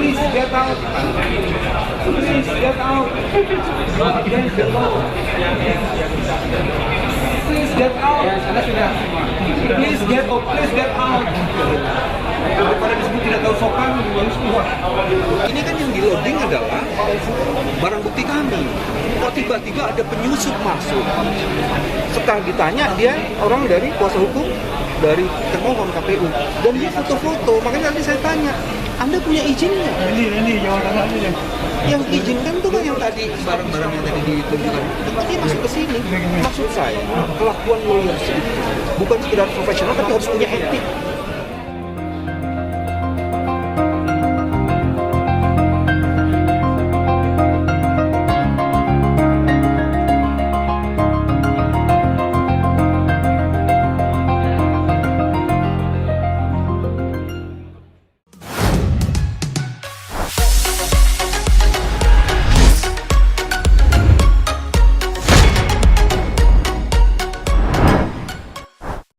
Please get out. Please get out. Against the law. Please get out. Please get out. Please get out. Daripada disebut tidak tahu sopan, harus keluar. Ini kan yang di loading adalah barang bukti kami. Kok tiba-tiba ada penyusup masuk? Setelah ditanya, dia orang dari kuasa hukum dari termohon KPU dan dia foto-foto. Makanya tadi saya tanya, Anda punya izinnya? Ini jawaban aja. Yang izinkan tuh kan yang tadi barang-barang yang tadi ditunjukkan. Dia masuk ke sini. Maksud saya, kelakuan lawyers bukan sekedar profesional tapi harus punya etik.